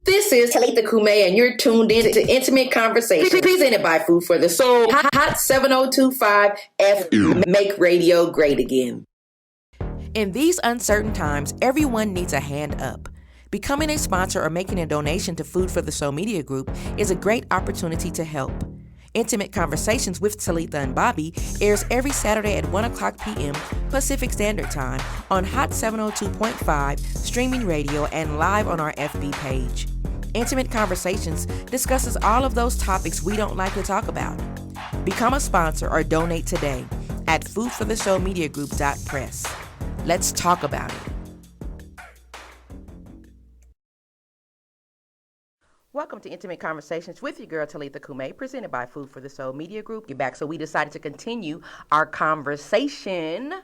This is Talitha Kume, and you're tuned in to Intimate Conversations presented by Food for the Soul. Hot 7025 F Make Radio Great Again. In these uncertain times, everyone needs a hand up. Becoming a sponsor or making a donation to Food for the Soul Media Group is a great opportunity to help. Intimate Conversations with Talitha and Bobby airs every Saturday at 1 o'clock p.m. Pacific Standard Time on Hot 702.5, streaming radio, and live on our FB page. Intimate Conversations discusses all of those topics we don't like to talk about. Become a sponsor or donate today at foodforthesoulmediagroup.press. Let's talk about it. Welcome to Intimate Conversations with your girl Talitha Kume, presented by Food for the Soul Media Group. Get back, so we decided to continue our conversation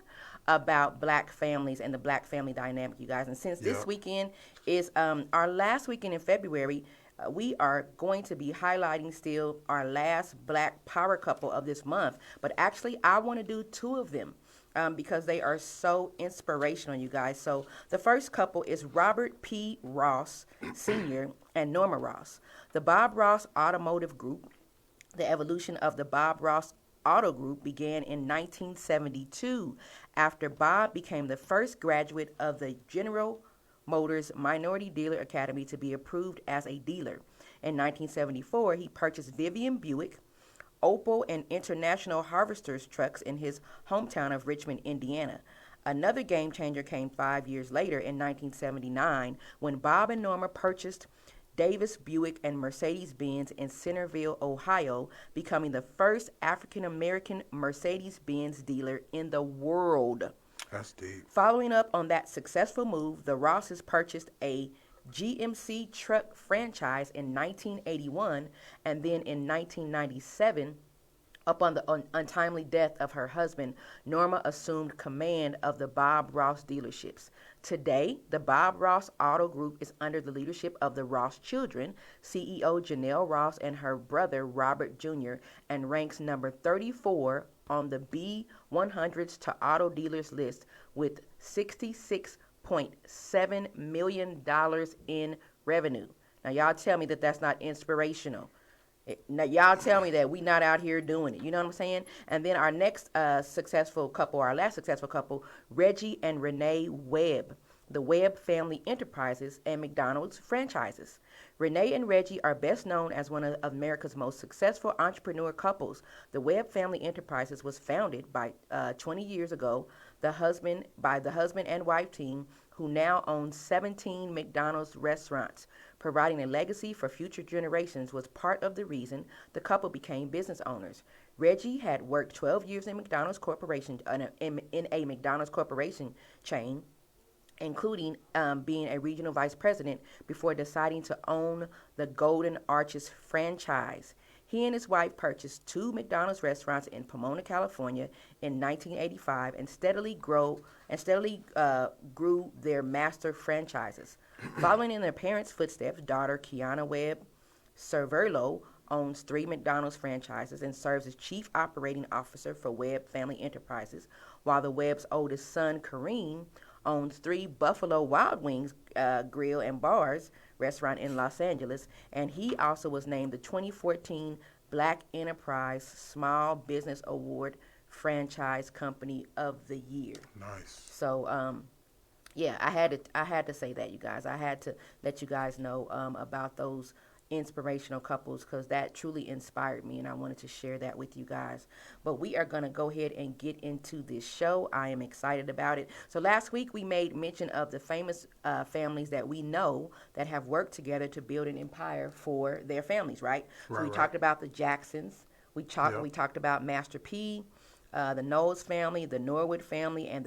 about Black families and the Black family dynamic, you guys. And since this weekend is our last weekend in February, we are going to be highlighting still our last Black power couple of this month. But actually, I want to do two of them. Because they are so inspirational, you guys. So the first couple is Robert P. Ross Sr. and Norma Ross. The Bob Ross Automotive Group, the evolution of the Bob Ross Auto Group, began in 1972 after Bob became the first graduate of the General Motors Minority Dealer Academy to be approved as a dealer. In 1974, he purchased Vivian Buick, Opel, and International Harvesters trucks in his hometown of Richmond, Indiana. Another game changer came 5 years later in 1979 when Bob and Norma purchased Davis Buick and Mercedes-Benz in Centerville, Ohio, becoming the first African-American Mercedes-Benz dealer in the world. That's deep. Following up on that successful move, the Rosses purchased a GMC truck franchise in 1981, and then in 1997, upon the untimely death of her husband, Norma assumed command of the Bob Ross dealerships. Today, the Bob Ross Auto Group is under the leadership of the Ross children, CEO Janelle Ross and her brother Robert Jr., and ranks number 34 on the B100s to auto dealers list with 66.7 million in revenue. Now y'all tell me that that's not inspirational. Now y'all tell me that we not out here doing it. You know what I'm saying? And then our next successful couple, our last successful couple, Reggie and Renee Webb, the Webb Family Enterprises and McDonald's franchises. Renee and Reggie are best known as one of America's most successful entrepreneur couples. The Webb Family Enterprises was founded by 20 years ago by the husband and wife team, who now owns 17 McDonald's restaurants. Providing a legacy for future generations was part of the reason the couple became business owners. Reggie had worked 12 years in McDonald's Corporation, in a McDonald's Corporation chain, including being a regional vice president before deciding to own the Golden Arches franchise. He and his wife purchased 2 McDonald's restaurants in Pomona, California in 1985 and steadily grew their master franchises. Following in their parents' footsteps, daughter Kiana Webb Cerverlo owns 3 McDonald's franchises and serves as chief operating officer for Webb Family Enterprises, while the Webb's oldest son, Kareem, owns 3 Buffalo Wild Wings grill and bars restaurant in Los Angeles, and he also was named the 2014 Black Enterprise Small Business Award Franchise Company of the Year. Nice. So, yeah, I had to say that, you guys. I had to let you guys know about those inspirational couples, because that truly inspired me, and I wanted to share that with you guys. But we are going to go ahead and get into this show. I am excited about it. So last week we made mention of the famous families that we know that have worked together to build an empire for their families, right? So we talked about the Jacksons. We talked about Master P, the Knowles family, the Norwood family, and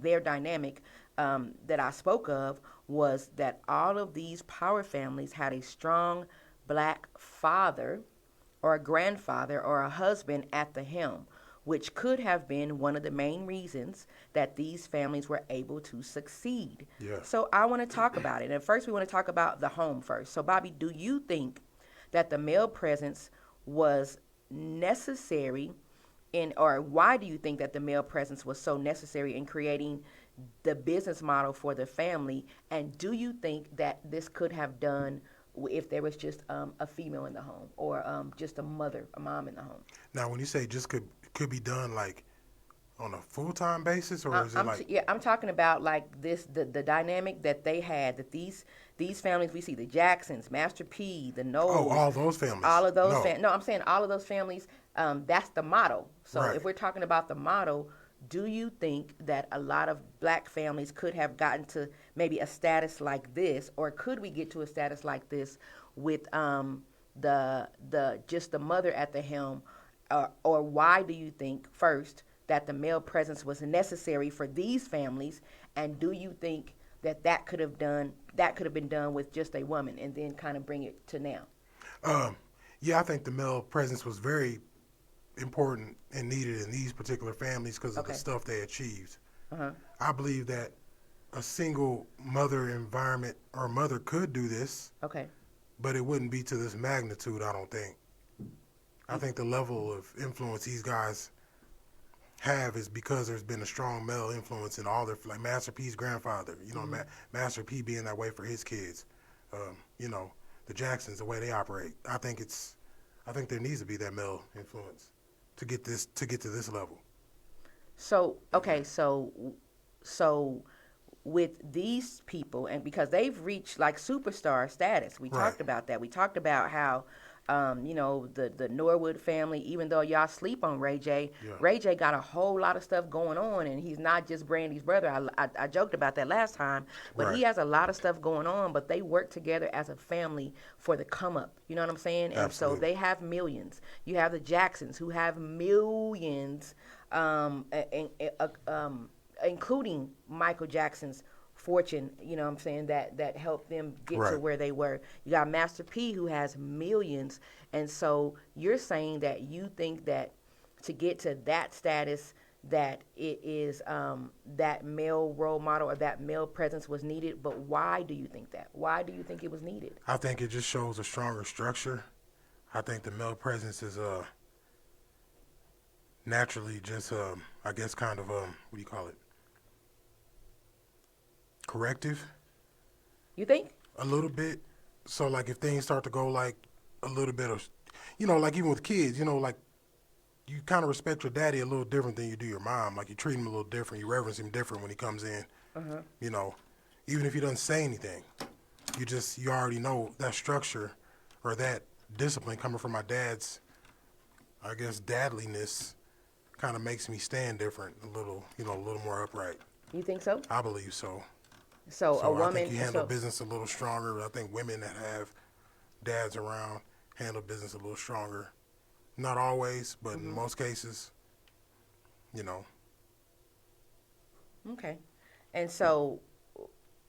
their dynamic that I spoke of was that all of these power families had a strong Black father or a grandfather or a husband at the helm, which could have been one of the main reasons that these families were able to succeed. Yeah. So I want to talk about it. And first we want to talk about the home first. So Bobby, do you think that the male presence was necessary or why do you think that the male presence was so necessary in creating the business model for the family? And do you think that this could have done if there was just a female in the home, or just a mom in the home? Now, when you say just could be done like on a full-time basis, or is it like? Yeah, I'm talking about like this, the dynamic that they had, that these families we see, the Jacksons, Master P, the Knowles, Oh, all those families. all of those. No. No, I'm saying all of those families. That's the model. So Right. if we're talking about the model, do you think that a lot of black families could have gotten to maybe a status like this, or could we get to a status like this with the just the mother at the helm, or why do you think first that the male presence was necessary for these families, and do you think that could have been done with just a woman, and then kind of bring it to now? Yeah, I think the male presence was very important and needed in these particular families because of the stuff they achieved. I believe that a single mother environment or mother could do this, Okay. but it wouldn't be to this magnitude, I don't think. I think the level of influence these guys have is because there's been a strong male influence in all their, like Master P's grandfather, Master P being that way for his kids, the Jacksons, the way they operate. I think there needs to be that male influence to get to this level. So with these people, and because they've reached like superstar status, we talked about that. We talked about how, the Norwood family, even though y'all sleep on Ray J, Ray J got a whole lot of stuff going on, and he's not just Brandy's brother. I joked about that last time, but he has a lot of stuff going on, but they work together as a family for the come up. You know what I'm saying? And so they have millions. You have the Jacksons, who have millions, including Michael Jackson's fortune, you know what I'm saying, that helped them get to where they were. You got Master P, who has millions. And so you're saying that you think that to get to that status, that it is that male role model or that male presence was needed. But why do you think that? Why do you think it was needed? I think it just shows a stronger structure. I think the male presence is naturally just I guess kind of what do you call it? Corrective. You think? A little bit. So like if things start to go like a little bit of, like even with kids, like you kind of respect your daddy a little different than you do your mom. Like you treat him a little different. You reverence him different when he comes in. Even if he doesn't say anything, you already know that structure or that discipline coming from my dad's, I guess, dadliness kind of makes me stand different a little more upright. You think so? I believe so. So a woman, I think you handle business a little stronger. I think women that have dads around handle business a little stronger. Not always, but in most cases, Okay. And so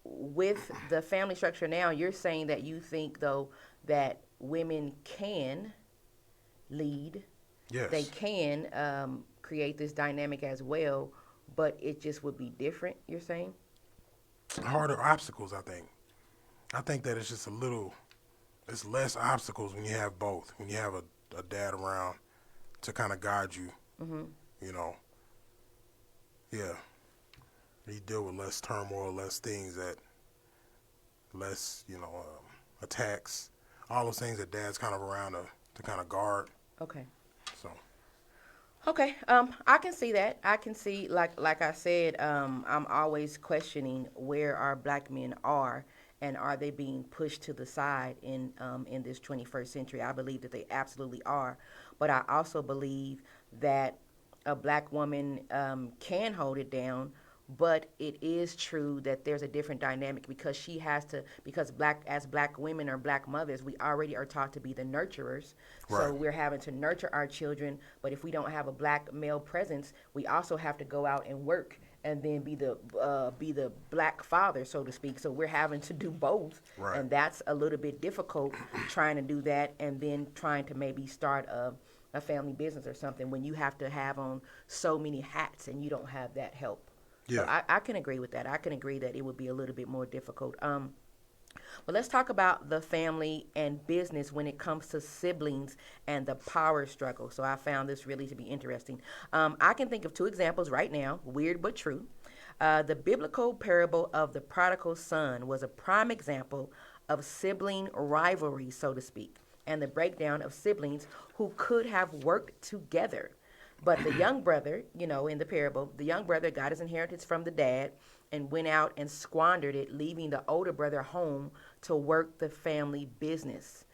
with the family structure now, you're saying that you think, though, that women can lead. Yes. They can create this dynamic as well, but it just would be different, you're saying? Harder obstacles, I think. I think that it's just it's less obstacles when you have both. When you have a dad around to kind of guide you, Yeah. You deal with less turmoil, less things less, attacks, all those things that dad's kind of around to kind of guard. Okay. So. Okay, I can see that. I can see, like I said, I'm always questioning where our black men are, and are they being pushed to the side in this 21st century? I believe that they absolutely are, but I also believe that a black woman can hold it down. But it is true that there's a different dynamic because because black women or black mothers, we already are taught to be the nurturers. Right. So we're having to nurture our children. But if we don't have a black male presence, we also have to go out and work and then be the black father, so to speak. So we're having to do both. Right. And that's a little bit difficult, trying to do that and then trying to maybe start a family business or something when you have to have on so many hats and you don't have that help. Yeah. So I can agree with that. I can agree that it would be a little bit more difficult. But let's talk about the family and business when it comes to siblings and the power struggle. So I found this really to be interesting. I can think of two examples right now, weird but true. The biblical parable of the prodigal son was a prime example of sibling rivalry, so to speak, and the breakdown of siblings who could have worked together. But the young brother, in the parable, the young brother got his inheritance from the dad and went out and squandered it, leaving the older brother home to work the family business.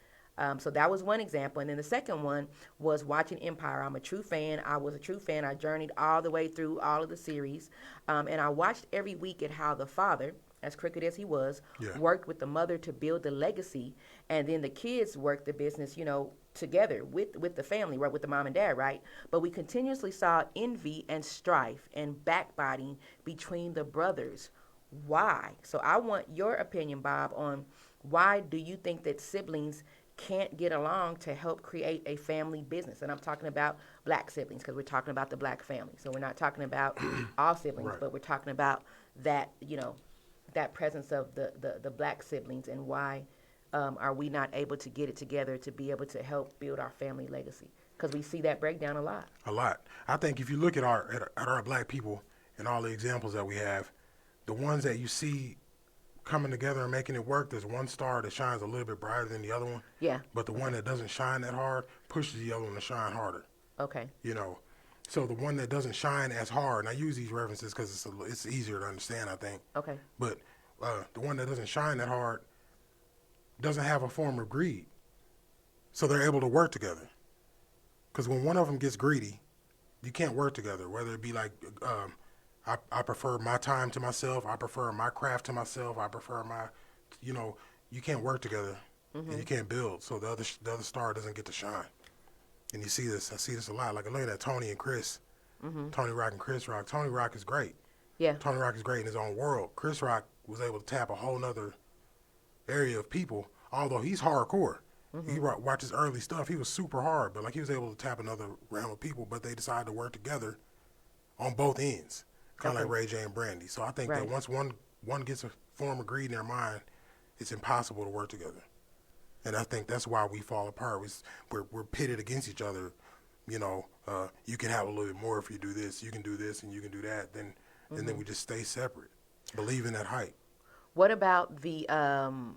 So that was one example. And then the second one was watching Empire. I'm a true fan. I was a true fan. I journeyed all the way through all of the series. And I watched every week at how the father, as crooked as he was, worked with the mother to build the legacy. And then the kids worked the business, together with the family, right, with the mom and dad, right? But we continuously saw envy and strife and backbiting between the brothers. Why? So I want your opinion, Bob, on why do you think that siblings can't get along to help create a family business? And I'm talking about black siblings because we're talking about the black family. So we're not talking about all siblings, but we're talking about that, that presence of the black siblings, and why are we not able to get it together to be able to help build our family legacy? Because we see that breakdown a lot. A lot. I think if you look at our black people and all the examples that we have, the ones that you see coming together and making it work, there's one star that shines a little bit brighter than the other one. Yeah. But the one that doesn't shine that hard pushes the other one to shine harder. Okay. So the one that doesn't shine as hard, and I use these references because it's easier to understand, I think. Okay. But the one that doesn't shine that hard doesn't have a form of greed. So they're able to work together. Because when one of them gets greedy, you can't work together, whether it be like, I prefer my time to myself, I prefer my craft to myself, I prefer my, you can't work together and you can't build. So the other star doesn't get to shine. And I see this a lot. Like I look at Tony and Chris, Tony Rock and Chris Rock. Tony Rock is great. Yeah. Tony Rock is great in his own world. Chris Rock was able to tap a whole nother area of people, although he's hardcore. You watch his early stuff, he was super hard, but like he was able to tap another realm of people, but they decided to work together on both ends, kind of like Ray J and Brandy. So I think that once one gets a form of greed in their mind, it's impossible to work together. And I think that's why we fall apart. We're pitted against each other. You can have a little bit more if you do this, you can do this, and you can do that. And then we just stay separate, believe in that hype. What about when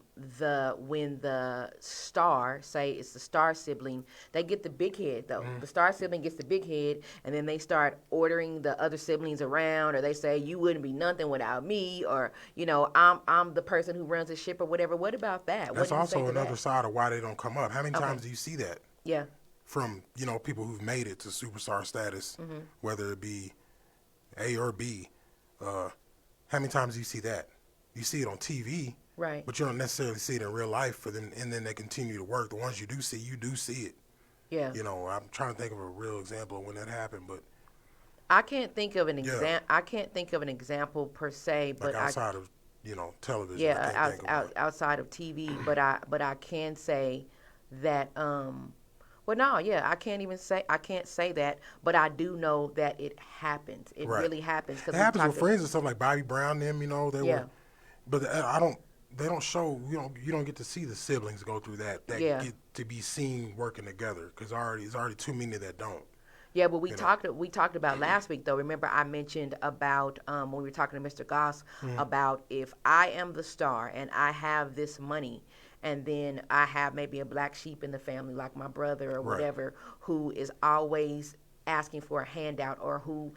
the star, say it's the star sibling, they get the big head though. The star sibling gets the big head, and then they start ordering the other siblings around, or they say you wouldn't be nothing without me, or I'm the person who runs the ship or whatever. What about that? That's also another side of why they don't come up. How many times do you see that? Yeah. From people who've made it to superstar status, whether it be A or B. How many times do you see that? You see it on TV, right? But you don't necessarily see it in real life. For them, and then they continue to work. The ones you do see it. Yeah. I'm trying to think of a real example of when that happened, but I can't think of an example. I can't think of an example per se, but like outside of television. Yeah, outside of TV, but I can say that. Well, no, yeah, I can't say that, but I do know that it happens. It really happens. It happens with friends and stuff like Bobby Brown. They were. But they don't show, you don't get to see the siblings go through that get to be seen working together, because there's already too many that don't. Yeah, but we talked about last week though. Remember I mentioned about when we were talking to Mr. Goss about if I am the star and I have this money, and then I have maybe a black sheep in the family like my brother or whatever, who is always asking for a handout, or who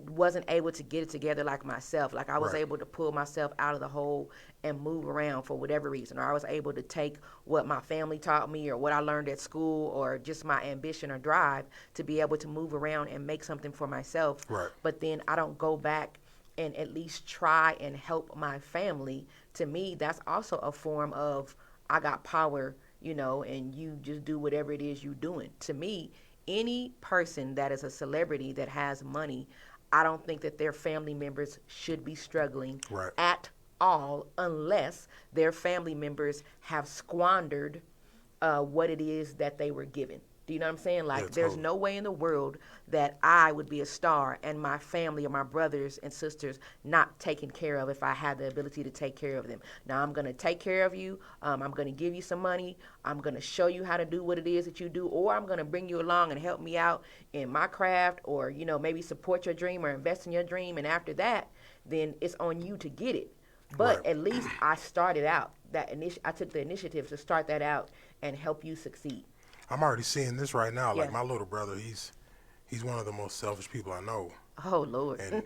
wasn't able to get it together like myself. Like I was able to pull myself out of the hole and move around for whatever reason, or I was able to take what my family taught me or what I learned at school or just my ambition or drive to be able to move around and make something for myself. Right. But then I don't go back and at least try and help my family. To me, that's also a form of I got power, and you just do whatever it is you're doing. To me, any person that is a celebrity that has money, I don't think that their family members should be struggling at all unless their family members have squandered what it is that they were given. Do you know what I'm saying? Like, there's no way in the world that I would be a star and my family or my brothers and sisters not taken care of if I had the ability to take care of them. Now, I'm going to take care of you. I'm going to give you some money. I'm going to show you how to do what it is that you do, or I'm going to bring you along and help me out in my craft, or, maybe support your dream or invest in your dream. And after that, then it's on you to get it. But Right. at least I started out I took the initiative to start that out and help you succeed. I'm already seeing this right now. Yeah. Like my little brother, he's one of the most selfish people I know, Oh Lord. and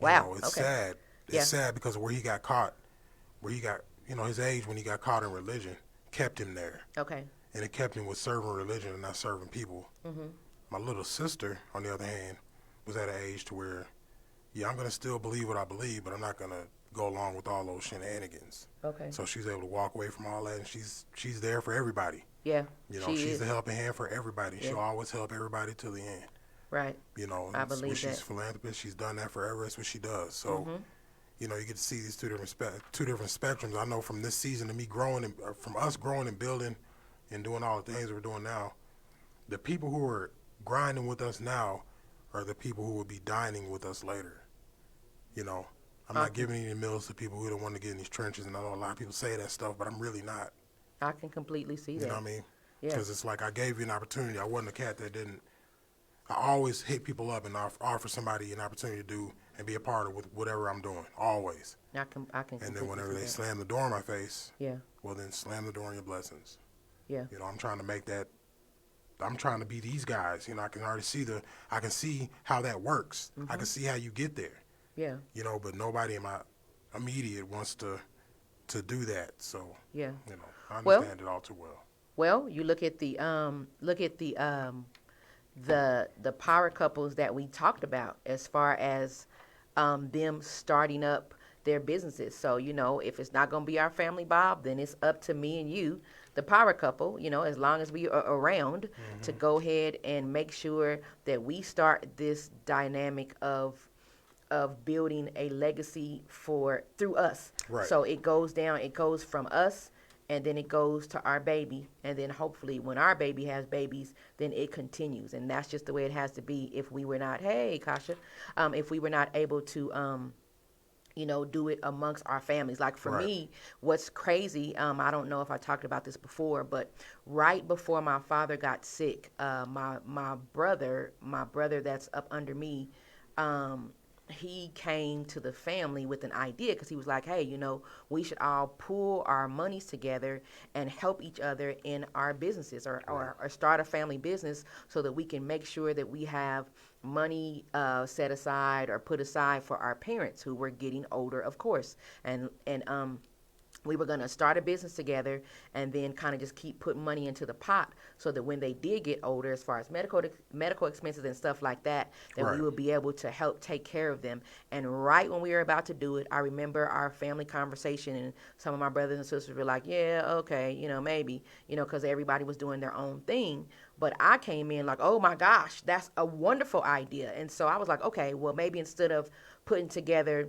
Wow. it's Okay. sad. Yeah. It's sad because of where he got caught, where he got, his age when he got caught in religion kept him there, Okay. and it kept him with serving religion and not serving people. Mhm. My little sister, on the other hand, was at an age to where, yeah, I'm gonna still believe what I believe, but I'm not gonna go along with all those shenanigans. Okay. So she's able to walk away from all that, and she's there for everybody. Yeah. She's is. a helping hand for everybody. Yeah. She'll always help everybody to the end. Right. I It's believe what she's that. philanthropist. She's done that forever. That's what she does. So, Mhm. you get to see these two different spectrums. I know from this season of me growing, or from us growing and building and doing all the things we're doing now, the people who are grinding with us now are the people who will be dining with us later. I'm not giving any meals to people who don't want to get in these trenches, and I know a lot of people say that stuff, but I'm really not. I can completely see that. You know what I mean? Yeah. Because it's like I gave you an opportunity. I wasn't a cat that didn't. I always hit people up and offer somebody an opportunity to do and be a part of with whatever I'm doing. Always. I can. And then whenever see they that. slam the door in my face, Yeah. well then slam the door on your blessings. Yeah. I'm trying to make that. I'm trying to be these guys. I can already see I can see how that works. Mm-hmm. I can see how you get there. Yeah. But nobody in my immediate wants to do that. So Yeah. I Well- understand it all too well. Well, you look at the the power couples that we talked about as far as them starting up their businesses. So, if it's not going to be our family, Bob, then it's up to me and you, the power couple, as long as we are around, to go ahead and make sure that we start this dynamic of building a legacy through us. Right. So it goes from us, and then it goes to our baby, and then hopefully when our baby has babies, then it continues. And that's just the way it has to be if we were not, hey, Kasha, if we were not able to, do it amongst our families. Like for Right. me, what's crazy, I don't know if I talked about this before, but right before my father got sick, my brother that's up under me, he came to the family with an idea because he was like, hey, we should all pool our monies together and help each other in our businesses or start a family business so that we can make sure that we have money set aside or put aside for our parents who were getting older, of course. And we were going to start a business together and then kind of just keep putting money into the pot so that when they did get older, as far as medical expenses and stuff like that, Right. we would be able to help take care of them. And right when we were about to do it, I remember our family conversation, and some of my brothers and sisters were like, yeah, okay, maybe, because everybody was doing their own thing. But I came in like, oh my gosh, that's a wonderful idea. And so I was like, okay, well, maybe instead of putting together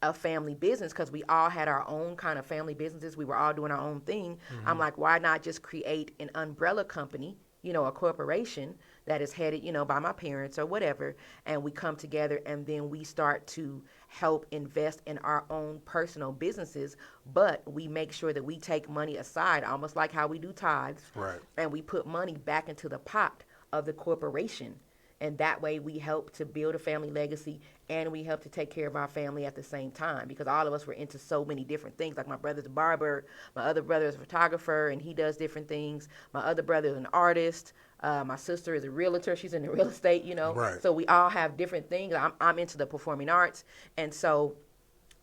a family business, because we all had our own kind of family businesses, we were all doing our own thing. I'm like, why not just create an umbrella company, a corporation that is headed, by my parents or whatever, and we come together and then we start to help invest in our own personal businesses, but we make sure that we take money aside, almost like how we do tithes, Right. and we put money back into the pot of the corporation. And that way we help to build a family legacy, and we help to take care of our family at the same time, because all of us were into so many different things. Like my brother's a barber, my other brother is a photographer, and he does different things. My other brother is an artist. My sister is a realtor. She's in the real estate, Right. So we all have different things. I'm into the performing arts. And so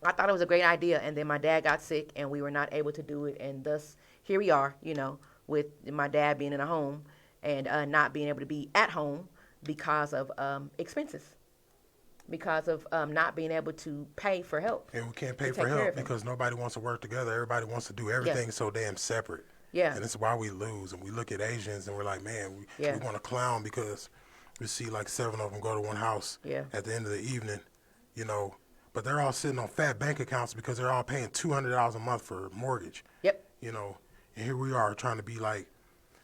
I thought it was a great idea. And then my dad got sick, and we were not able to do it. And thus, here we are, with my dad being in a home and not being able to be at home because of expenses, because of not being able to pay for help. And we can't pay to for take care help of him. because nobody wants to work together. Everybody wants to do everything so damn separate. Yeah. And it's why we lose. And we look at Asians and we're like, man, we Yeah. want to clown because we see like 7 of them go to one house Yeah. at the end of the evening, but they're all sitting on fat bank accounts because they're all paying $200 a month for mortgage, Yep. and here we are trying to be like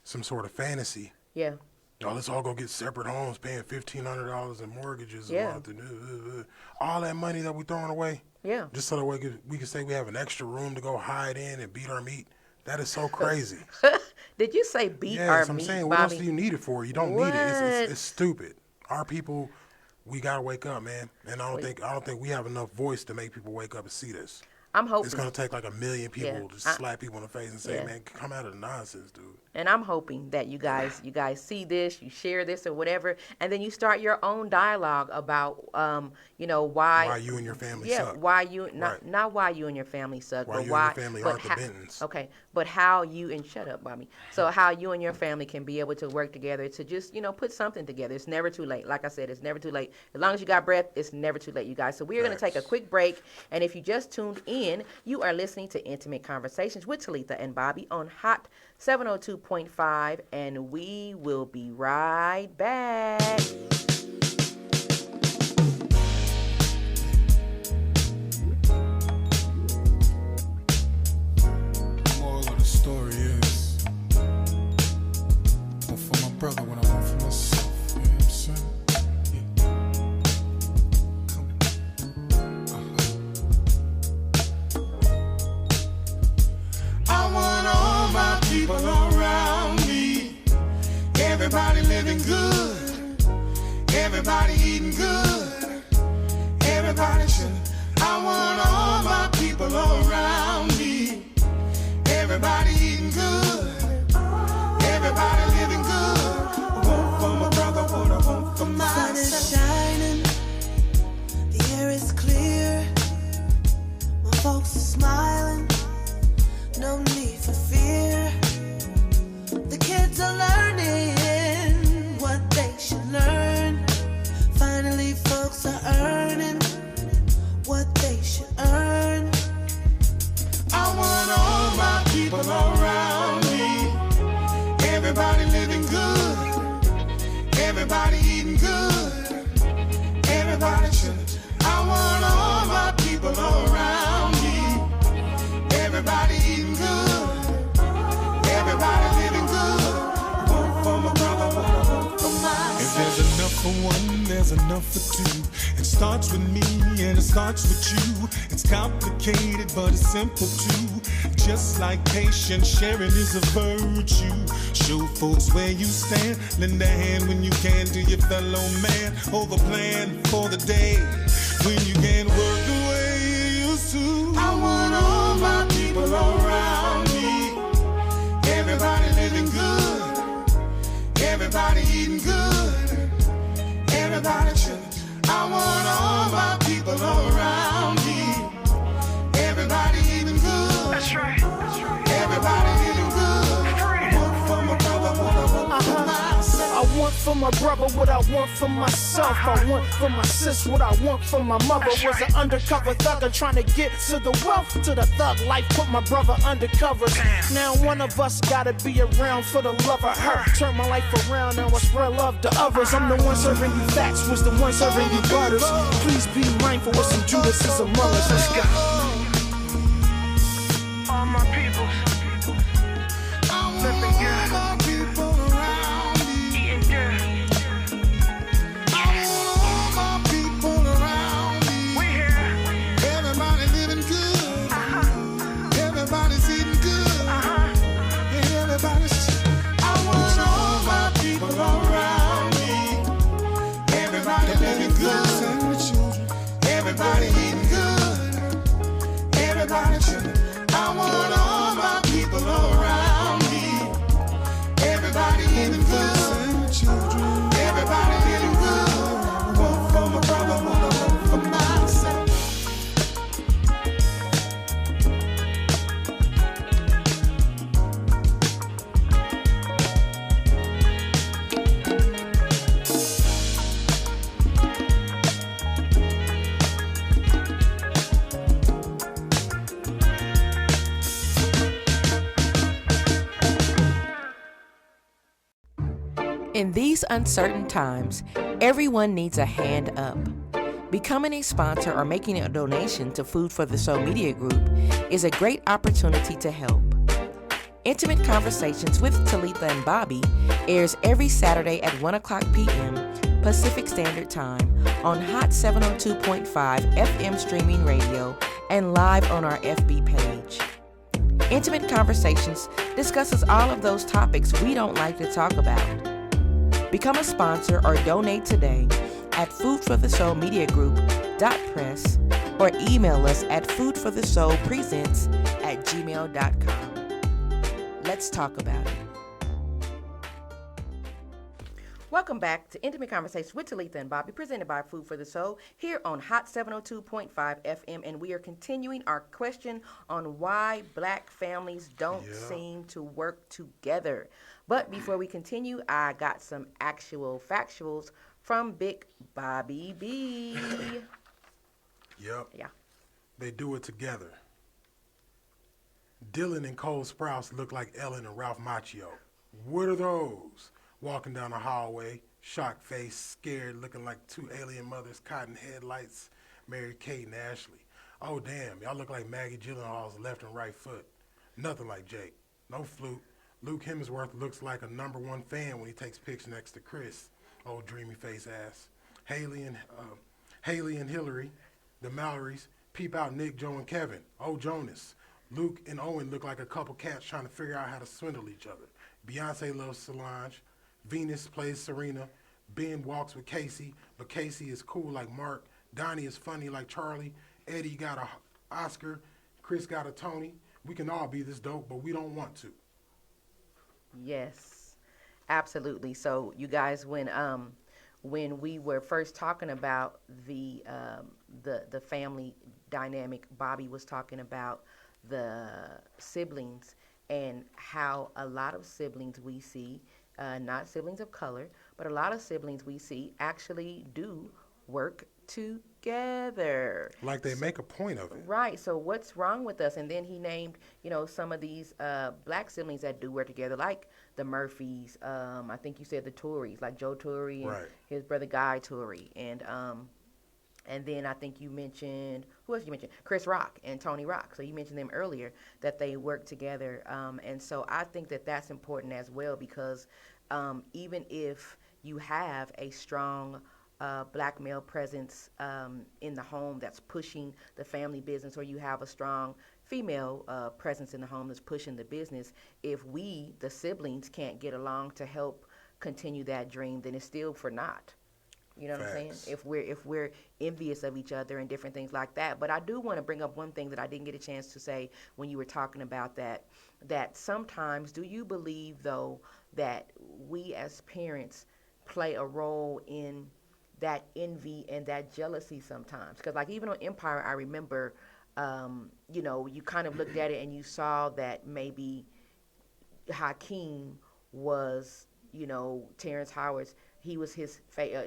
some sort of fantasy. Yeah. Let's all go get separate homes, paying $1,500 in mortgages a Yeah. month, and all that money that we're throwing away. Yeah. Just so that we can say we have an extra room to go hide in and beat our meat. That is so crazy. Did you say beat Yeah, our that's what I'm meat, saying. What else Bobby? do you need it for? You don't need it. It's stupid. Our people, we gotta wake up, man. And I don't think we have enough voice to make people wake up and see this. I'm hoping it's gonna take like 1 million people to slap people in the face and say, "Man, come out of the nonsense, dude." And I'm hoping that you guys see this, you share this or whatever, and then you start your own dialogue about, why you and your family Yeah, suck. why you not why you and your family suck, why but you why and your family aren't the Bentons. Okay, but how you and shut up, Bobby. So how you and your family can be able to work together to just put something together. It's never too late. Like I said, it's never too late. As long as you got breath, it's never too late, you guys. So we are going to take a quick break, and if you just tuned in, you are listening to Intimate Conversations with Talitha and Bobby on Hot 702.5, and we will be right back. Moral of the story is, one for my brother when I want for myself. You know what I'm saying? People around me, everybody living good, everybody eating good, everybody chilling. I want all my people around me, everybody eating good, everybody living good. I want for my brother what I want for myself. The sun is shining, the air is clear, my folks are smiling, no need for fear. The kids are learning what they should learn. Finally, folks are earning what they should earn. I want all my people around me, everybody living good, everybody eating good, everybody chilling. I want all my people around me, everybody eating good, everybody living good. I want for my brother what I want for myself. If there's enough for one, there's enough for two. It starts with me and it starts with you. It's complicated, but it's simple too. Just like patience, sharing is a virtue. Show folks where you stand. Lend a hand when you can to your fellow man. Hold the plan for the day when you can't work the way you used to. I want all my people around me, everybody living good, everybody eating good, everybody chilling. I want all my people around me, everybody eating good. That's right. Everybody eating good. I want for my brother what I want for myself. I want for my brother what I want for myself. I want for my sis what I want for my mother. Was an undercover thugger trying to get to the wealth, to the thug life, put my brother undercover. Now one of us gotta be around for the love of her. Turn my life around and I spread love to others. I'm the one serving you facts, was the one serving you butters. Please be mindful with some Judas among us. Let's go. All my people, living good. My people around me, eating good. I want all my people around me. We here. Everybody living good. Everybody's eating good. And everybody's. I want all my people around me. Everybody living good. Everybody eating good. Everybody chilling. I want all my people around me. Everybody living good. Everybody living good. I want for my brother what I want for myself. In these uncertain times, everyone needs a hand up. Becoming a sponsor or making a donation to Food for the Soul Media Group is a great opportunity to help. Intimate Conversations with Talitha and Bobby airs every Saturday at 1 o'clock p.m. Pacific Standard Time on Hot 702.5 FM streaming radio and live on our FB page. Intimate Conversations discusses all of those topics we don't like to talk about. Become a sponsor or donate today at foodforthesoulmediagroup.press or email us at foodforthesoulpresents@gmail.com. Let's talk about it. Welcome back to Intimate Conversations with Talitha and Bobby, presented by Food for the Soul, here on Hot 702.5 FM. And we are continuing our question on why black families don't seem to work together. But before we continue, I got some actual factuals from Big Bobby B. Yep. Yeah. They do it together. Dylan and Cole Sprouse look like Ellen and Ralph Macchio. What are those? Walking down the hallway, shocked face, scared, looking like two alien mothers, cotton headlights, Mary Kate and Ashley. Oh, damn, y'all look like Maggie Gyllenhaal's left and right foot. Nothing like Jake. No fluke. Luke Hemsworth looks like a #1 fan when he takes pictures next to Chris. Oh, dreamy face ass. Haley and Hillary, the Mallorys, peep out Nick, Joe, and Kevin. Oh, Jonas. Luke and Owen look like a couple cats trying to figure out how to swindle each other. Beyonce loves Solange. Venus plays Serena. Ben walks with Casey, but Casey is cool like Mark. Donnie is funny like Charlie. Eddie got a Oscar. Chris got a Tony. We can all be this dope, but we don't want to. Yes, absolutely. So you guys, when we were first talking about the family dynamic, Bobby was talking about the siblings and how a lot of siblings we see, not siblings of color, but a lot of siblings we see actually do work together. Like they make a point of it. Right. So what's wrong with us? And then he named, some of these black siblings that do work together, like the Murphys. I think you said the Tories, like Joe Torre and his brother Guy Torre. And then I think you mentioned, who else you mentioned? Chris Rock and Tony Rock. So you mentioned them earlier, that they work together. And so I think that that's important as well, because even if you have a strong black male presence in the home that's pushing the family business, or you have a strong female presence in the home that's pushing the business, if we, the siblings, can't get along to help continue that dream, then it's still for naught. You know what I'm saying? If we're envious of each other and different things like that. But I do want to bring up one thing that I didn't get a chance to say when you were talking about that sometimes, do you believe, though, that we as parents play a role in that envy and that jealousy sometimes? Because like even on Empire, I remember, you kind of looked at it and you saw that maybe Hakeem was, Terrence Howard's, he was his,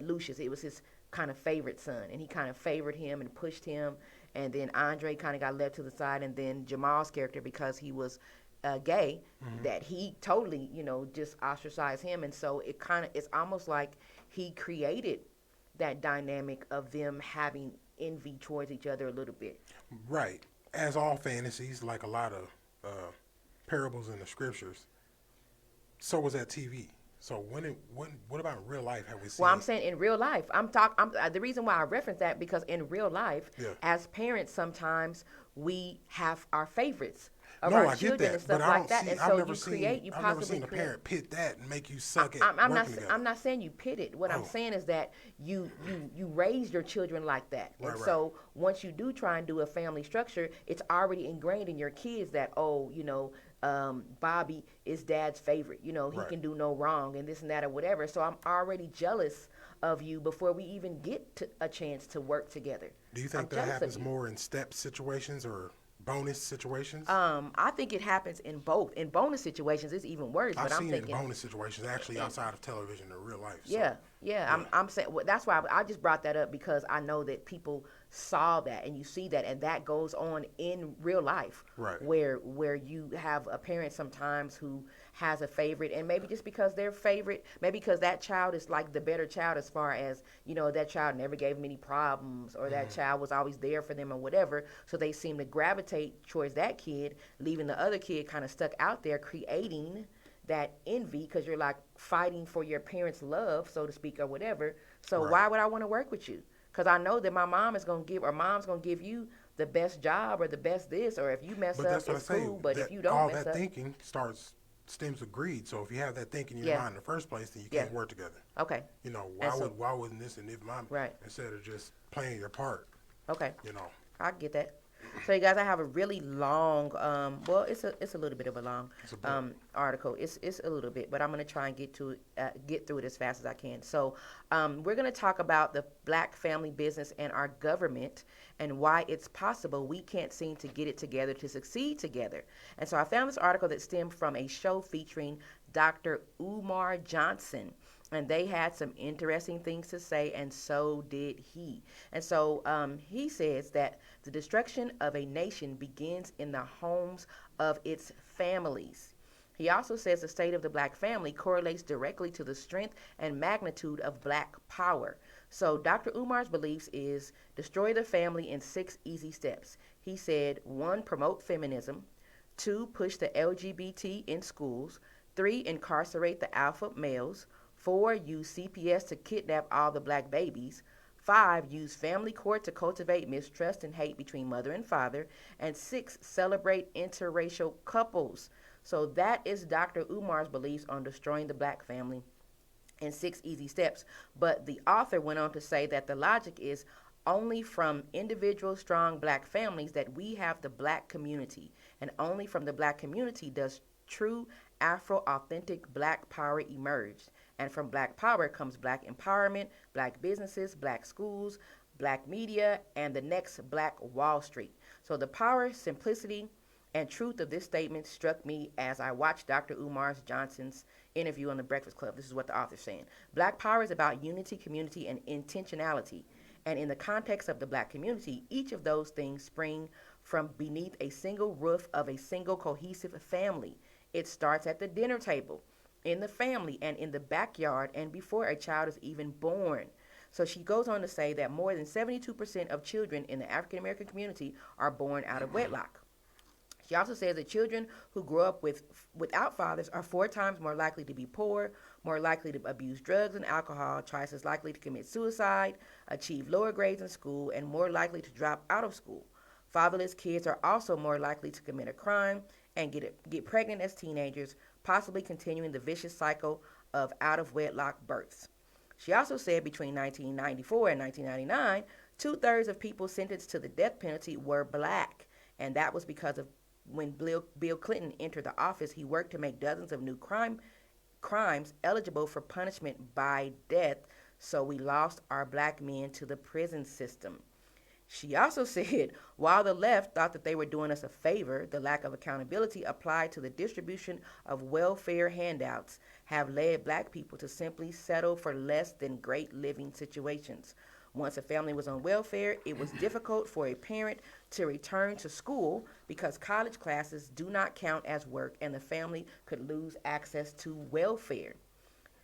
Lucius, it was his kind of favorite son, and he kind of favored him and pushed him, and then Andre kind of got left to the side, and then Jamal's character, because he was gay, that he totally, just ostracized him, and so it's almost like he created that dynamic of them having envy towards each other a little bit. Right. As all fantasies, like a lot of parables in the scriptures, so was that TV. So what about in real life have we seen? Well, I'm saying in real life. The reason why I reference that, because in real life, as parents, sometimes we have our favorites of our children and stuff like that. And so I've never seen a parent pit that and make you suck at working together. I'm not saying you pit it. What I'm saying is that you raise your children like that. And so once you do try and do a family structure, it's already ingrained in your kids that, Bobby is dad's favorite. He can do no wrong and this and that or whatever. So I'm already jealous of you before we even get to a chance to work together. Do you think that happens more in step situations or bonus situations? I think it happens in both. In bonus situations, it's even worse. I've seen it in bonus situations, actually, outside of television in real life. So. Yeah. I'm saying that's why I just brought that up, because I know that people saw that and you see that, and that goes on in real life, where you have a parent sometimes who has a favorite, and maybe just because their favorite, maybe because that child is like the better child, as far as that child never gave them any problems, or that child was always there for them or whatever, so they seem to gravitate towards that kid, leaving the other kid kind of stuck out there, creating that envy, because you're like fighting for your parents' love, so to speak, or whatever. So why would I want to work with you? Because I know that my mom is going to give, or mom's going to give you the best job or the best this, or if you mess up, it's cool. But if you don't all mess that up, thinking starts stems with greed. So if you have that thinking in your mind in the first place, then you can't work together. Okay. You know, And why wouldn't this and if mom, instead of just playing your part? Okay. You know. I get that. So you guys, I have a really long, well, it's a little bit of a long article. It's a little bit, but I'm gonna try and get through it as fast as I can. So we're gonna talk about the black family business and our government and why it's possible we can't seem to get it together to succeed together. And so I found this article that stemmed from a show featuring Dr. Umar Johnson. And they had some interesting things to say, and so did he. And so he says that the destruction of a nation begins in the homes of its families. He also says the state of the black family correlates directly to the strength and magnitude of black power. So Dr. Umar's beliefs is destroy the family in 6 easy steps. He said, 1, promote feminism. 2, push the LGBT in schools. 3, incarcerate the alpha males. 4, use CPS to kidnap all the black babies. 5, use family court to cultivate mistrust and hate between mother and father. And 6, celebrate interracial couples. So that is Dr. Umar's beliefs on destroying the black family in 6 easy steps. But the author went on to say that the logic is only from individual strong black families that we have the black community. And only from the black community does true Afro-authentic black power emerge. And from black power comes black empowerment, black businesses, black schools, black media, and the next Black Wall Street. So the power, simplicity, and truth of this statement struck me as I watched Dr. Umar Johnson's interview on The Breakfast Club. This is what the author's saying. Black power is about unity, community, and intentionality. And in the context of the black community, each of those things spring from beneath a single roof of a single cohesive family. It starts at the dinner table, in the family, and in the backyard, and before a child is even born. So she goes on to say that more than 72% of children in the African American community are born out of wedlock. She also says that children who grow up without fathers are 4 times more likely to be poor, more likely to abuse drugs and alcohol, twice as likely to commit suicide, achieve lower grades in school, and more likely to drop out of school. Fatherless kids are also more likely to commit a crime and get pregnant as teenagers, possibly continuing the vicious cycle of out-of-wedlock births. She also said between 1994 and 1999, 2/3 of people sentenced to the death penalty were black, and that was because of when Bill Clinton entered the office, he worked to make dozens of new crimes eligible for punishment by death, so we lost our black men to the prison system. She also said, while the left thought that they were doing us a favor, the lack of accountability applied to the distribution of welfare handouts have led black people to simply settle for less than great living situations. Once a family was on welfare, it was difficult for a parent to return to school because college classes do not count as work and the family could lose access to welfare.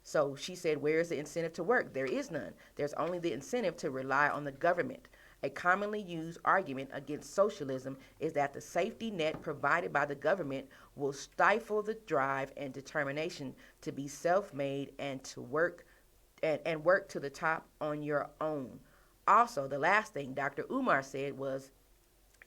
So she said, where's the incentive to work? There is none. There's only the incentive to rely on the government. A commonly used argument against socialism is that the safety net provided by the government will stifle the drive and determination to be self-made and to work and work to the top on your own. Also, the last thing Dr. Umar said was,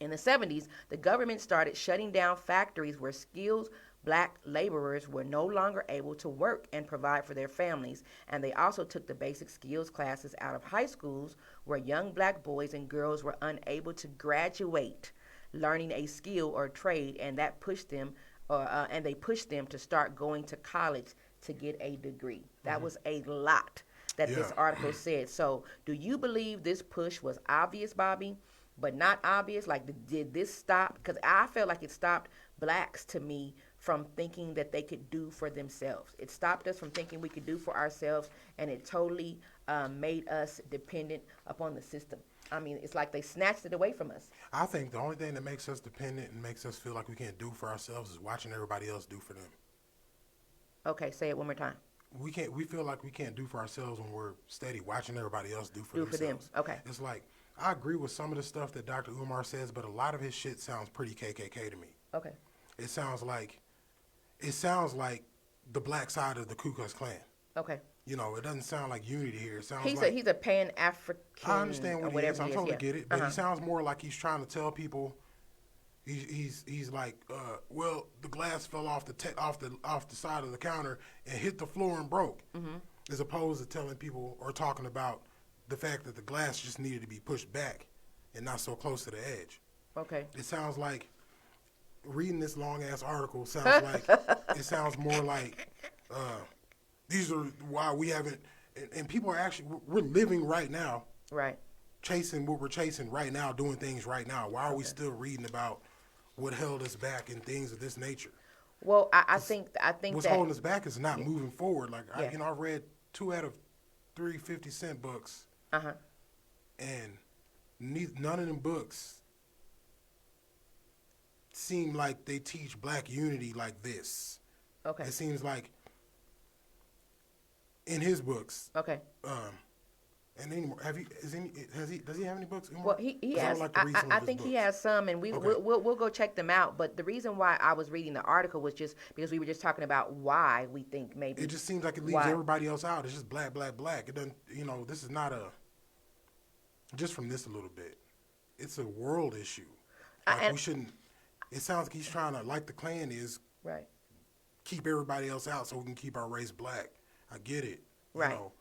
in the 70s, the government started shutting down factories where skilled black laborers were no longer able to work and provide for their families, and they also took the basic skills classes out of high schools where young black boys and girls were unable to graduate learning a skill or trade, and that pushed them and they pushed them to start going to college to get a degree. That was a lot that this article said. So do you believe this push was obvious, Bobby, but not obvious? Like, did this stop? Because I felt like it stopped blacks, to me, from thinking that they could do for themselves. It stopped us from thinking we could do for ourselves, and it totally made us dependent upon the system. I mean, it's like they snatched it away from us. I think the only thing that makes us dependent and makes us feel like we can't do for ourselves is watching everybody else do for them. Okay, say it one more time. We feel like we can't do for ourselves when we're steady watching everybody else do for themselves. Do for them. Okay. It's like, I agree with some of the stuff that Dr. Umar says, but a lot of his shit sounds pretty KKK to me. Okay. It sounds like the black side of the Ku Klux Klan. Okay. You know, it doesn't sound like unity here. It sounds he's a Pan-African. I understand what he is. I totally get it. But Uh-huh. he sounds more like he's trying to tell people, He's like, well, the glass fell off off the side of the counter and hit the floor and broke. Mm-hmm. As opposed to telling people or talking about the fact that the glass just needed to be pushed back and not so close to the edge. Okay. It sounds like reading this long ass article sounds like it sounds more like these are why we haven't. And people are actually we're living right now. Right. Chasing what we're chasing right now, doing things right now. Why are we still reading about what held us back and things of this nature? Well, I think what's that holding us back is not moving forward. Like Yeah. I read 2 out of 3 50-cent books, and none of them books seem like they teach black unity like this. Okay. It seems like in his books. Okay. And anymore, does he have any books anymore? Well, he has. I think he has some, and we'll go check them out. But the reason why I was reading the article was just because we were just talking about why we think maybe it just seems like it leaves everybody else out. It's just black. It doesn't. This is not just from this a little bit. It's a world issue. Like we shouldn't. It sounds like he's trying to, like the Klan is, right, keep everybody else out so we can keep our race black. I get it. Right. You know.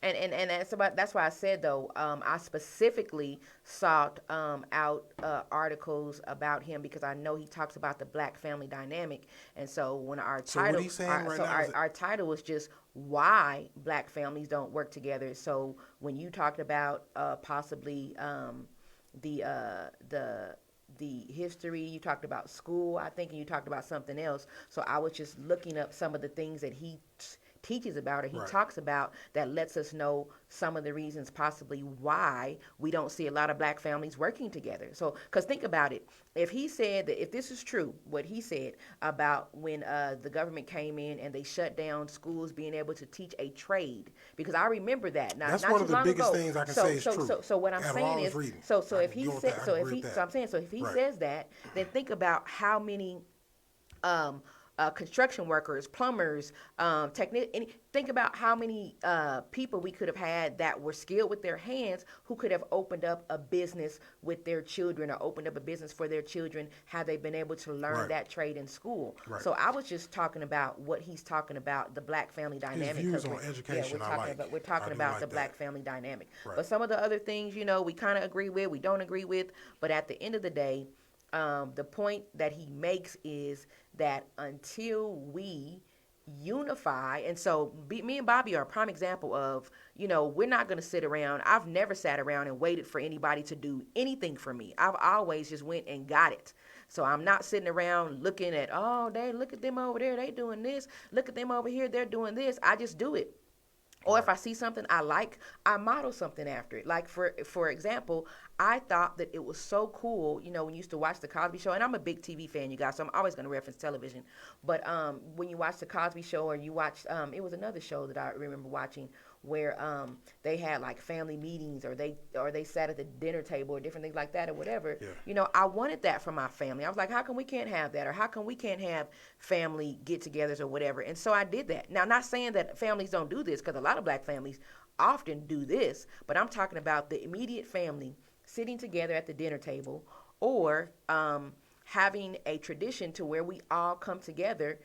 And that's why I said, though, I specifically sought out articles about him because I know he talks about the black family dynamic. And so when our title, our title was just why black families don't work together. So when you talked about possibly the history, you talked about school, I think, and you talked about something else. So I was just looking up some of the things that he teaches about or he talks about that lets us know some of the reasons possibly why we don't see a lot of black families working together. So, because think about it, if he said that, if this is true, what he said about when the government came in and they shut down schools being able to teach a trade, because I remember that. Now, that's not one too of the long biggest ago. things I can say is true. So what I'm saying is, if he says that, then think about how many construction workers, plumbers, think about how many people we could have had that were skilled with their hands who could have opened up a business with their children or opened up a business for their children had they been able to learn that trade in school. Right. So I was just talking about what he's talking about, the black family dynamic. His views on education, we're talking about the black family dynamic. Right. But some of the other things, we kind of agree with, we don't agree with. But at the end of the day, the point that he makes is that until we unify, and so me and Bobby are a prime example of, we're not going to sit around. I've never sat around and waited for anybody to do anything for me. I've always just went and got it. So I'm not sitting around looking at, look at them over there, they doing this. Look at them over here, they're doing this. I just do it. Or if I see something I like, I model something after it. Like, for example, I thought that it was so cool, when you used to watch The Cosby Show, and I'm a big TV fan, you guys, so I'm always going to reference television. But when you watch The Cosby Show or you watch, it was another show that I remember watching where they had like family meetings or they sat at the dinner table or different things like that or whatever. Yeah. I wanted that for my family. I was like, how come we can't have that? Or how come we can't have family get-togethers or whatever? And so I did that. Now, not saying that families don't do this, because a lot of black families often do this, but I'm talking about the immediate family sitting together at the dinner table or having a tradition to where we all come together,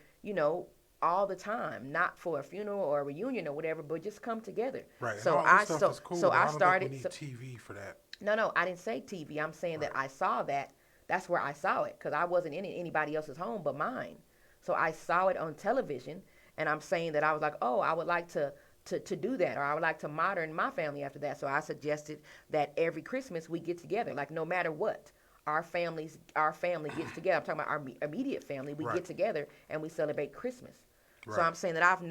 all the time, not for a funeral or a reunion or whatever, but just come together. Right. So I started. We need TV for that. No, I didn't say TV. I'm saying that I saw that. That's where I saw it, because I wasn't in anybody else's home but mine. So I saw it on television, and I'm saying that I was like, I would like to do that, or I would like to modern my family after that. So I suggested that every Christmas we get together, like no matter what. Our family gets together. I'm talking about our immediate family. We get together and we celebrate Christmas. Right. So I'm saying that I've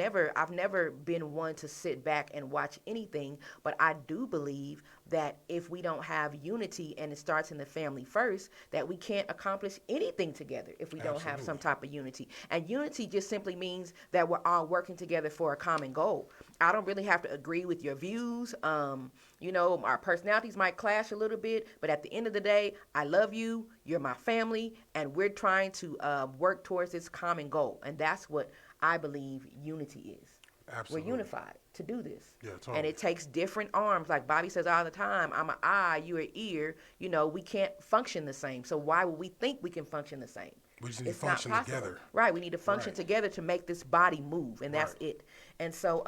never been one to sit back and watch anything, but I do believe that if we don't have unity and it starts in the family first, that we can't accomplish anything together if we don't have some type of unity. And unity just simply means that we're all working together for a common goal. I don't really have to agree with your views. Our personalities might clash a little bit, but at the end of the day, I love you, you're my family, and we're trying to work towards this common goal. And that's what I believe unity is. Absolutely. We're unified to do this. Yeah, totally. And it takes different arms. Like Bobby says all the time, I'm an eye, you're an ear. You know, we can't function the same. So why would we think we can function the same? We just need It's to function not possible. together. Right. We need to function Right. together to make this body move, and that's Right. it. And so,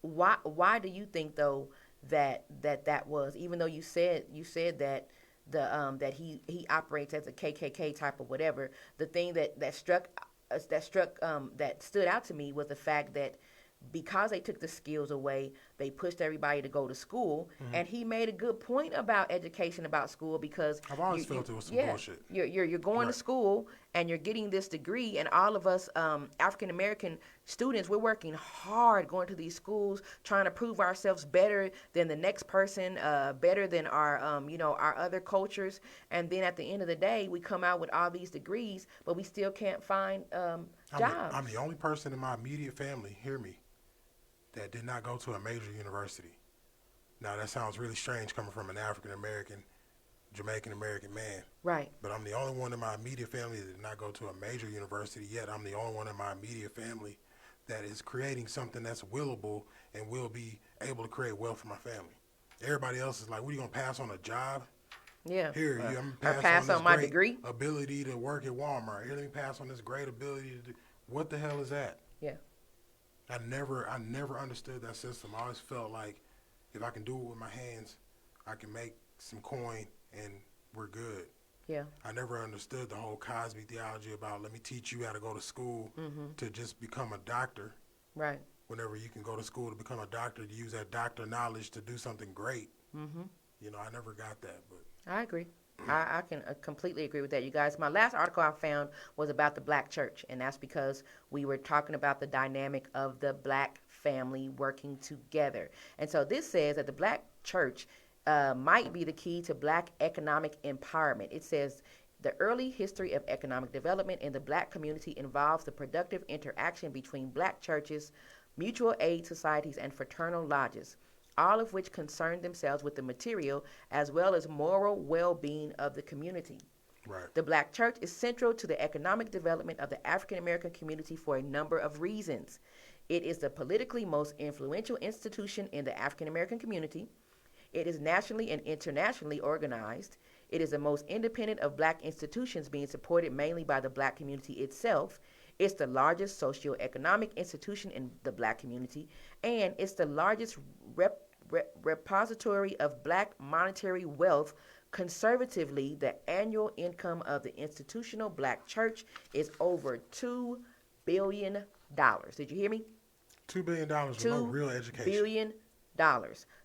why do you think though that was, even though you said that that he operates as a KKK type of whatever, the thing that stood out to me was the fact that because they took the skills away, they pushed everybody to go to school. And he made a good point about education, about school, because I've always felt it was some bullshit. You're going to Right. school and you're getting this degree, and all of us African American students, we're working hard going to these schools, trying to prove ourselves better than the next person, better than our our other cultures. And then at the end of the day, we come out with all these degrees, but we still can't find jobs. I'm the only person in my immediate family, hear me, that did not go to a major university. Now that sounds really strange coming from an African American, Jamaican American man. Right. But I'm the only one in my immediate family that did not go to a major university, yet I'm the only one in my immediate family that is creating something that's willable and will be able to create wealth for my family. Everybody else is like, what are you going to pass on a job? Yeah. Here, I'm going Or to pass on my great degree. ability to work at Walmart. Here, let me pass on this great ability to do. What the hell is that? Yeah. I never understood that system. I always felt like if I can do it with my hands, I can make some coin and we're good. Yeah. I never understood the whole Cosby theology about let me teach you how to go to school to just become a doctor. Right. Whenever you can go to school to become a doctor, to use that doctor knowledge to do something great. You know, I never got that. But I agree. I can completely agree with that, you guys. My last article I found was about the black church, and that's because we were talking about the dynamic of the black family working together. And so this says that the black church might be the key to black economic empowerment. It says the early history of economic development in the black community involves the productive interaction between black churches, mutual aid societies, and fraternal lodges, all of which concern themselves with the material as well as moral well-being of the community. right. The black church is central to the economic development of the African American community for a number of reasons. It is the politically most influential institution in the African American community. It is nationally and internationally organized. It is the most independent of black institutions, being supported mainly by the black community itself. It's the largest socioeconomic institution in the black community, and it's the largest repository of black monetary wealth. Conservatively, the annual income of the institutional black church is over $2 billion. Did you hear me? $2 billion with no real education. $2 billion.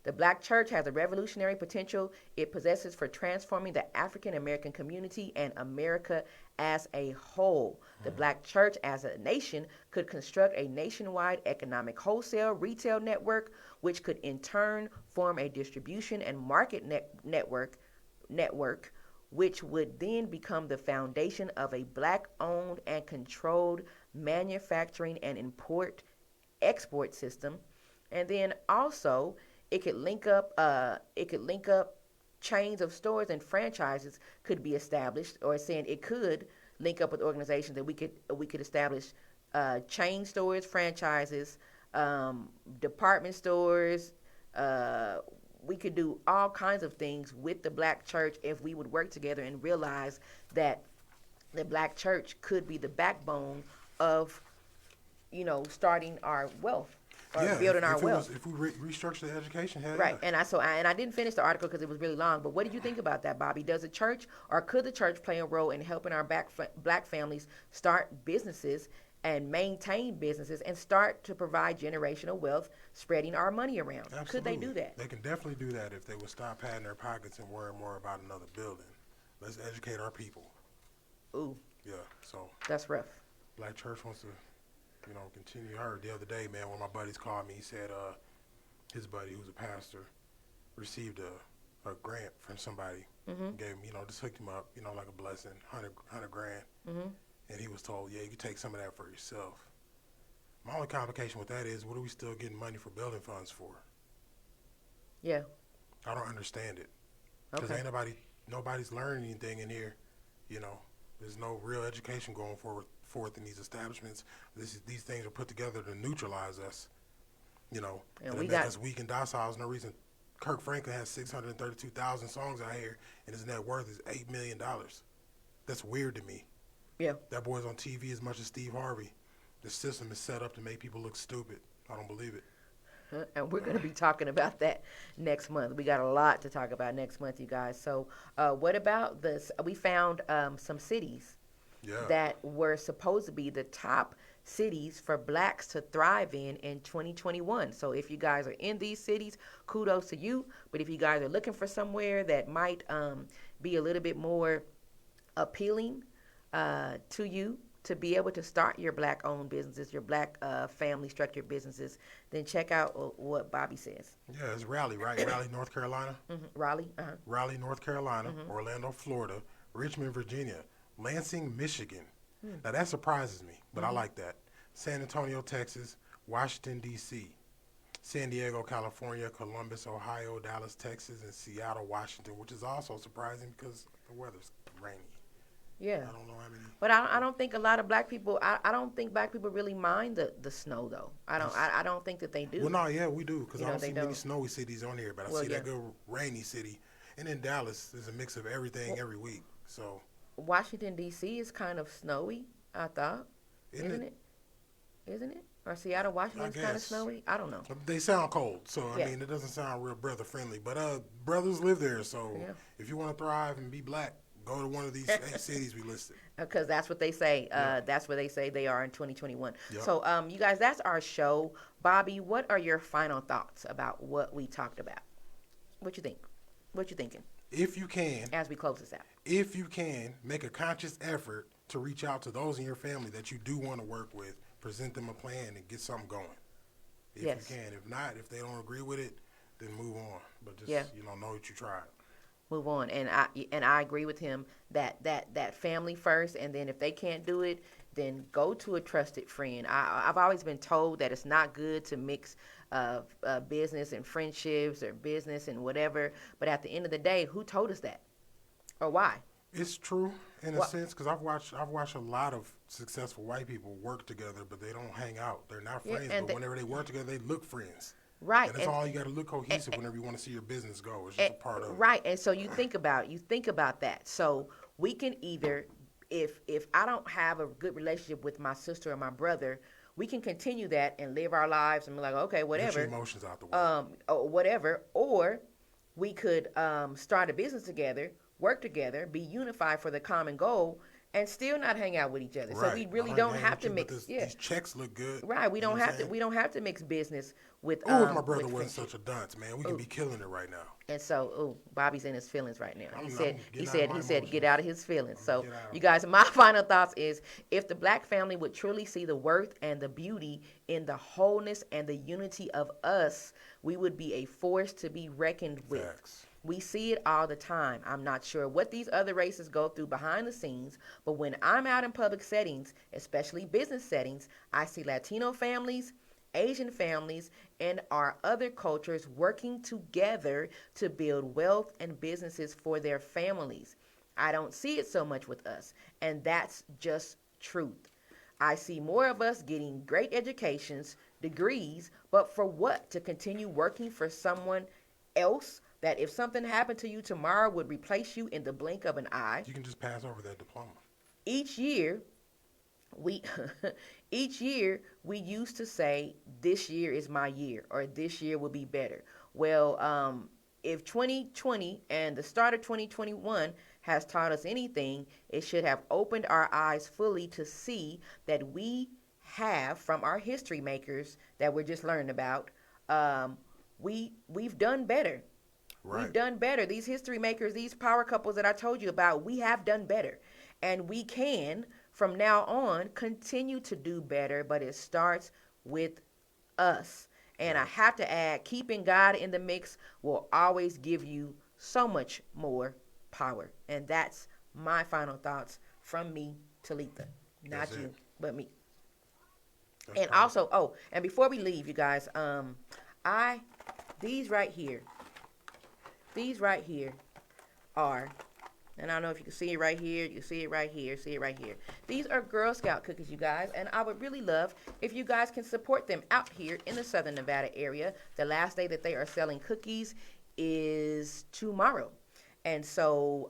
The black church has a revolutionary potential it possesses for transforming the African American community and America as a whole. The black church as a nation could construct a nationwide economic wholesale retail network, which could in turn form a distribution and market network, which would then become the foundation of a black-owned and controlled manufacturing and export system. And then also it could link up chains of stores, and franchises could be established, or saying it could link up with organizations that we could establish chain stores, franchises, department stores. We could do all kinds of things with the black church if we would work together and realize that the black church could be the backbone of, starting our wealth. Or building our wealth. If we restructure the education, hell right. yeah. And I didn't finish the article because it was really long. But what did you think about that, Bobby? Does the church, or could the church play a role in helping our black families start businesses and maintain businesses and start to provide generational wealth, spreading our money around? Absolutely. Could they do that? They can definitely do that if they would stop patting their pockets and worrying more about another building. Let's educate our people. Ooh. Yeah. So that's rough. Black church wants to, continue. I heard the other day, man, one of my buddies called me. He said his buddy, who's a pastor, received a grant from somebody. Gave him, just hooked him up, like a blessing, 100 grand. And he was told, yeah, you can take some of that for yourself. My only complication with that is, what are we still getting money for building funds for? Yeah. I don't understand it. Because nobody's learning anything in here. There's no real education going forth in these establishments. These things are put together to neutralize us, you know, And and we make got- us weak and docile. There's no reason. Kirk Franklin has 632,000 songs out here, and his net worth is $8 million. That's weird to me. Yeah. That boy's on TV as much as Steve Harvey. The system is set up to make people look stupid. I don't believe it. And we're going to be talking about that next month. We got a lot to talk about next month, you guys. So what about this? We found some cities that were supposed to be the top cities for blacks to thrive in 2021. So if you guys are in these cities, kudos to you. But if you guys are looking for somewhere that might be a little bit more appealing to you, to be able to start your black-owned businesses, your black family-structured businesses, then check out what Bobby says. Yeah, it's Raleigh, right? Raleigh, North Carolina. Raleigh, Raleigh, North Carolina. Orlando, Florida. Richmond, Virginia. Lansing, Michigan. Now, that surprises me, but I like that. San Antonio, Texas. Washington, D.C. San Diego, California. Columbus, Ohio. Dallas, Texas. And Seattle, Washington, which is also surprising because the weather's rainy. Yeah. I don't know how many. But I don't think a lot of black people. I don't think black people really mind the snow though. I don't think that they do. Well, no, yeah, we do because You I know, don't they see many don't. snowy cities on here, but I Well, see that yeah. good rainy city. And in Dallas, there's a mix of everything every week. So Washington D.C. is kind of snowy. I thought, isn't it? Isn't it? Or Seattle, Washington is kind of guess. snowy. I don't know. They sound cold, so Yeah. I mean it doesn't sound real brother friendly. But brothers live there, so Yeah. if you want to thrive and be black, go to one of these cities we listed. Because that's what they say. That's where they say they are in 2021. Yep. So, you guys, that's our show. Bobby, what are your final thoughts about what we talked about? What you think? What you thinking If you can, as we close this out? if you can, make a conscious effort to reach out to those in your family that you do want to work with. Present them a plan and get something going. If Yes. you can. If not, if they don't agree with it, then move on. But just Yeah. know that you tried. Move on. And I agree with him that family first, and then if they can't do it, then go to a trusted friend. I've always been told that it's not good to mix business and friendships or business and whatever. But at the end of the day, who told us that, or why? It's true in a What? sense because I've watched a lot of successful white people work together, but they don't hang out. They're not Yeah, friends, and but whenever they work together, they look friends. Right. And that's all you got to look cohesive whenever you want to see your business go. It's just a part of it. Right. And so you think about that. So we can either, if I don't have a good relationship with my sister or my brother, we can continue that and live our lives and be like, okay, Get whatever. your emotions out the way. Or whatever. Or we could start a business together, work together, be unified for the common goal, and still not hang out with each other. So we really don't have to mix. Yeah. These checks look good. Right. We You know don't what I'm have to. saying? We don't have to mix business with. Ooh, if my brother with wasn't friendship. such a dunce, man, we could be killing it right now. And so, Bobby's in his feelings right now. I'm He getting out of my said, get out of his feelings. So, get out of you guys, my final thoughts is, if the black family would truly see the worth and the beauty in the wholeness and the unity of us, we would be a force to be reckoned with. Facts. We see it all the time. I'm not sure what these other races go through behind the scenes, but when I'm out in public settings, especially business settings, I see Latino families, Asian families, and our other cultures working together to build wealth and businesses for their families. I don't see it so much with us, and that's just truth. I see more of us getting great educations, degrees, but for what? To continue working for someone else that if something happened to you tomorrow would replace you in the blink of an eye. You can just pass over that diploma. Each year, we used to say, this year is my year, or this year will be better. Well, if 2020 and the start of 2021 has taught us anything, it should have opened our eyes fully to see that we have, from our history makers that we're just learning about, we've done better. Right. We've done better. These history makers, these power couples that I told you about, we have done better. And we can, from now on, continue to do better, but it starts with us. And I have to add, keeping God in the mix will always give you so much more power. And that's my final thoughts from me, Talitha. Not That's you, it. but me. That's And powerful. also, and before we leave, you guys, these right here are And I don't know if you can see it right here. You can see it right here. See it right here. These are Girl Scout cookies, you guys. And I would really love if you guys can support them out here in the Southern Nevada area. The last day that they are selling cookies is tomorrow. And so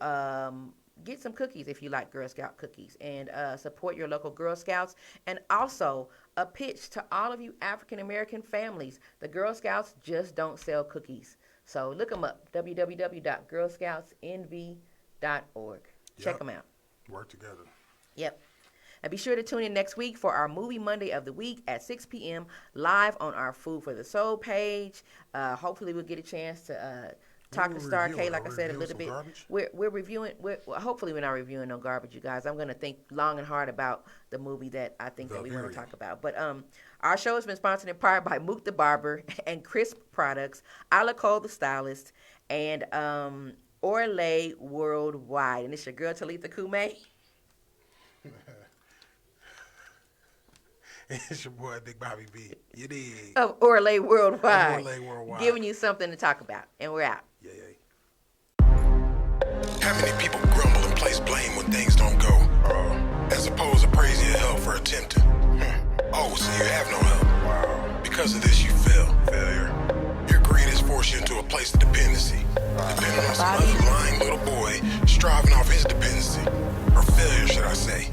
get some cookies if you like Girl Scout cookies. And support your local Girl Scouts. And also a pitch to all of you African American families. The Girl Scouts just don't sell cookies. So look them up. www.girlscoutsnv.org. Check them out. Work together. Yep. And be sure to tune in next week for our Movie Monday of the Week at 6 p.m. live on our Food for the Soul page. Hopefully we'll get a chance to talk to Star K, like I said, a little bit. We're reviewing. Hopefully we're not reviewing no garbage, you guys. I'm going to think long and hard about the movie that I think that we want to talk about. But our show has been sponsored in part by Mook the Barber and Crisp Products, Alaco the Stylist, and Orlay Worldwide. And it's your girl, Talitha Kume. It's your boy, Big Bobby B. You dig? Of Orlay Worldwide. Orlay Worldwide. Giving you something to talk about. And we're out. Yeah. How many people grumble and place blame when things don't go? As opposed to praising your help for attempting. Oh, so you have no help. Wow. Because of this, you fail. Failure. Your greed has forced you into a place of dependency. Depending on some other lying little boy striving off his dependency. Or failure, should I say.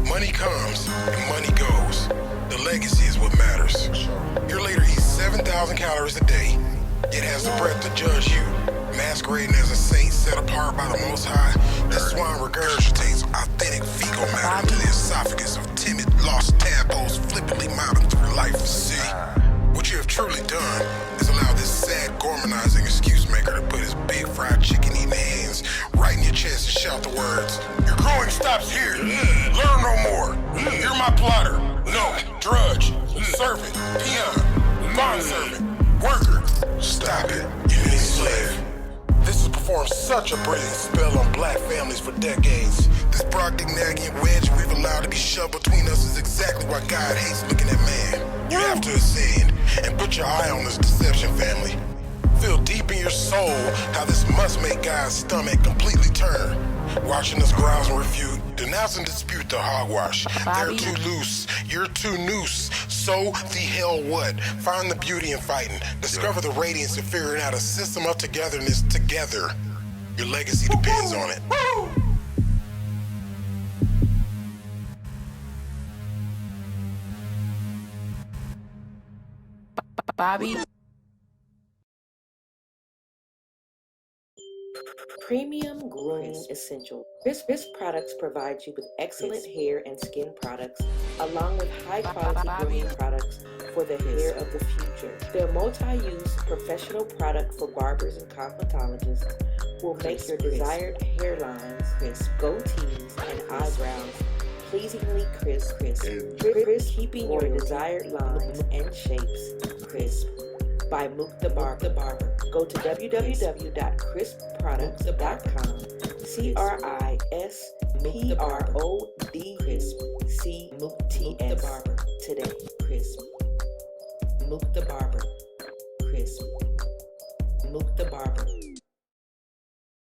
Money comes and money goes. The legacy is what matters. Your leader eats 7,000 calories a day, yet has the breath to judge you. Masquerading as a saint set apart by the Most High, this swine regurgitates authentic fecal matter into the esophagus of timid, lost tadpoles flippantly mobbing through life. See, what you have truly done is allow this sad, gourmandizing excuse maker to put his big fried chicken eating hands right in your chest and shout the words, "Your growing stops here. Learn no more. You're my plotter. No, drudge, servant, peon, bondservant, worker. Stop it, you mean slave." This has performed such a brilliant spell on black families for decades. This Brogdon-Nagian wedge we've allowed to be shoved between us is exactly why God hates looking at man. You have to ascend and put your eye on this deception, family. Feel deep in your soul how this must make God's stomach completely turn. Watching us grouse and refute, denounce and dispute the hogwash. They're too loose, you're too noose. So the hell what? Find the beauty in fighting. Discover the radiance in figuring out a system of togetherness together. Your legacy depends on it. Bobby. Premium Grooming Essential. Crisp products provide you with excellent hair and skin products, along with high-quality grooming products for the hair of the future. Their multi-use professional product for barbers and cosmetologists will make your desired hairlines, crisp, goatees, and eyebrows pleasingly crisp, keeping your desired lines and shapes crisp. By Mook the Barber. Go to www.crispproducts.com. CRISPRODC Mook TS today. Crisp. Mook the Barber. Crisp. Mook the Barber.